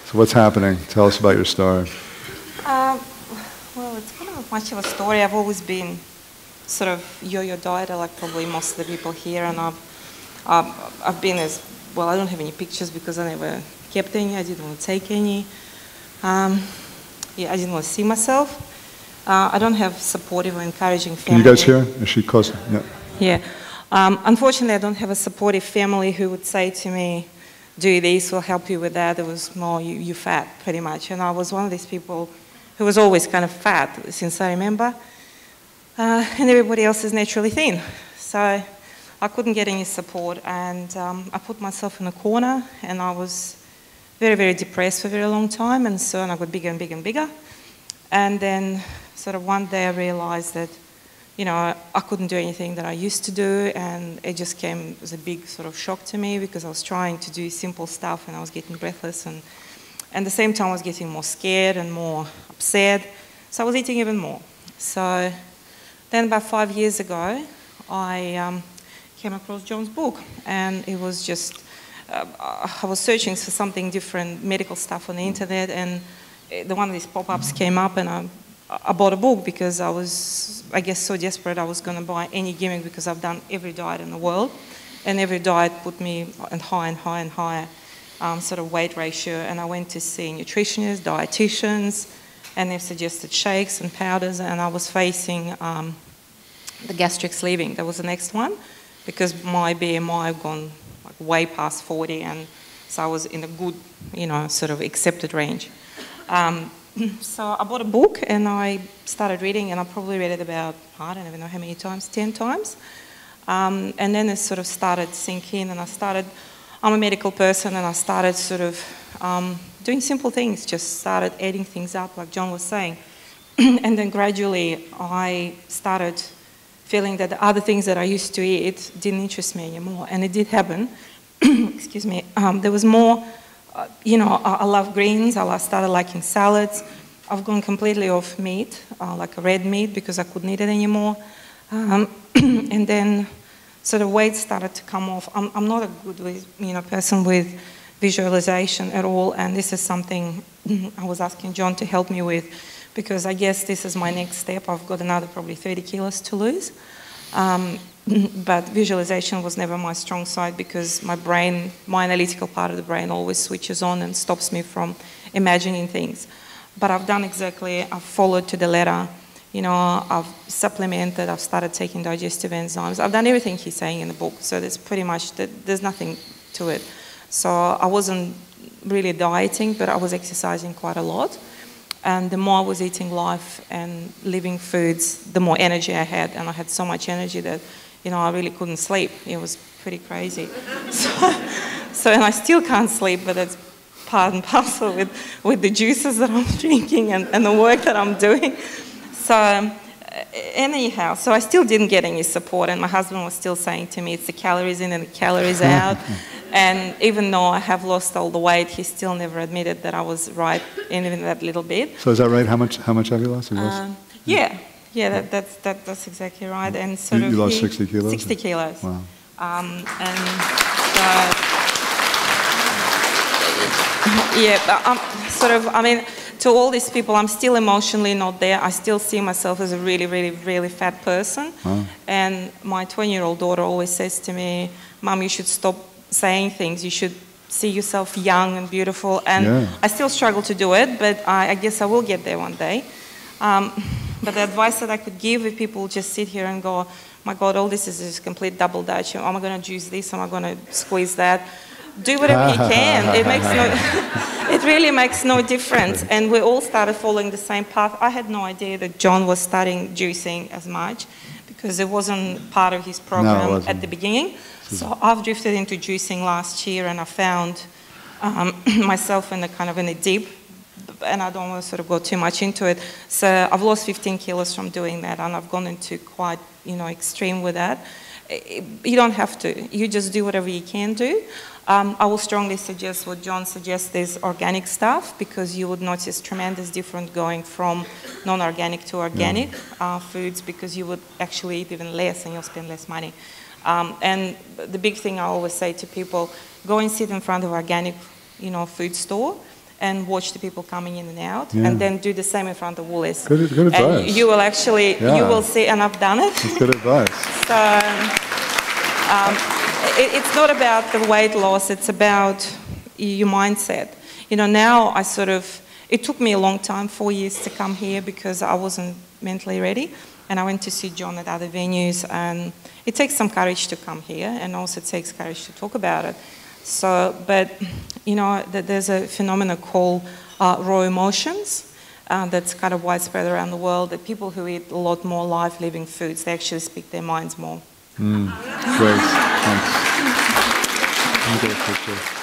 So what's happening? Tell us about your story. Well, it's not much of a story. I've always been sort of yo-yo dieter, like probably most of the people here, and I've been as well. I don't have any pictures because I never kept any. I didn't want to take any. Yeah, I didn't want to see myself. I don't have supportive or encouraging family. Can you guys hear? Is she close? Yeah. Yeah. Unfortunately, I don't have a supportive family who would say to me, do this, we'll help you with that. It was more, you fat, pretty much. And I was one of these people who was always kind of fat, since I remember. And everybody else is naturally thin. So I couldn't get any support. And I put myself in a corner, and I was very, very depressed for a very long time. And soon I got bigger and bigger and bigger. And then sort of one day I realized that, you know, I couldn't do anything that I used to do, and it just came as a big sort of shock to me because I was trying to do simple stuff and I was getting breathless, and at the same time I was getting more scared and more upset, so I was eating even more. So then about 5 years ago, I came across John's book, and it was just, I was searching for something different, medical stuff on the internet, and one of these pop-ups came up, and I bought a book because I was, I guess, so desperate I was going to buy any gimmick because I've done every diet in the world, and every diet put me in higher and higher and higher sort of weight ratio, and I went to see nutritionists, dietitians, and they've suggested shakes and powders, and I was facing the gastric sleeving. That was the next one because my BMI had gone like way past 40, and so I was in a good, you know, sort of accepted range. So I bought a book and I started reading, and I probably read it about, I don't even know how many times, 10 times. And then it sort of started to sink in, and I'm a medical person, and I started sort of doing simple things, just started adding things up like John was saying. And then gradually I started feeling that the other things that I used to eat didn't interest me anymore, and it did happen. Excuse me. There was more. You know, I love greens. I started liking salads. I've gone completely off meat, like red meat, because I couldn't eat it anymore. And then sort of weight started to come off. I'm not a good person with visualization at all, and this is something I was asking John to help me with, because I guess this is my next step. I've got another probably 30 kilos to lose. But visualization was never my strong side because my brain, my analytical part of the brain always switches on and stops me from imagining things. But I've done exactly, I've followed to the letter. You know, I've supplemented, I've started taking digestive enzymes. I've done everything he's saying in the book, so there's pretty much, there's nothing to it. So I wasn't really dieting, but I was exercising quite a lot. And the more I was eating life and living foods, the more energy I had. And I had so much energy that, you know, I really couldn't sleep. It was pretty crazy. So and I still can't sleep, but it's part and parcel with the juices that I'm drinking and the work that I'm doing. So anyhow, so I still didn't get any support, and my husband was still saying to me, it's the calories in and the calories out. And even though I have lost all the weight, he still never admitted that I was right in even that little bit. So is that right? How much have you lost? Yeah, that's exactly right. And sort you lost 60 kilos? 60 kilos. Wow. I mean, to all these people, I'm still emotionally not there. I still see myself as a really, really, really fat person. Wow. And my 20-year-old daughter always says to me, Mom, you should stop saying things. You should see yourself young and beautiful. And yeah. I still struggle to do it, but I guess I will get there one day. But the advice that I could give if people just sit here and go, my God, all this is just complete double dutch. Am I going to juice this? Am I going to squeeze that? Do whatever you can. It really makes no difference. And we all started following the same path. I had no idea that John was starting juicing as much because it wasn't part of his program at the beginning. So I've drifted into juicing last year, and I found myself in a deep, and I don't want to sort of go too much into it. So I've lost 15 kilos from doing that, and I've gone into quite, extreme with that. You don't have to. You just do whatever you can do. I will strongly suggest what John suggests is organic stuff, because you would notice tremendous difference going from non-organic to organic foods, because you would actually eat even less and you'll spend less money. And the big thing I always say to people, go and sit in front of an organic food store and watch the people coming in and out, Yeah. and then do the same in front of Woolies. Good advice. And you will actually, you will see, and I've done it. That's good advice. So it's not about the weight loss, it's about your mindset. You know, now I sort of, it took me a long time, 4 years to come here because I wasn't mentally ready. And I went to see John at other venues, and it takes some courage to come here, and also it takes courage to talk about it. So, but, you know, there's a phenomenon called raw emotions that's kind of widespread around the world, that people who eat a lot more live living foods, they actually speak their minds more. Great, thanks. Let me get a picture.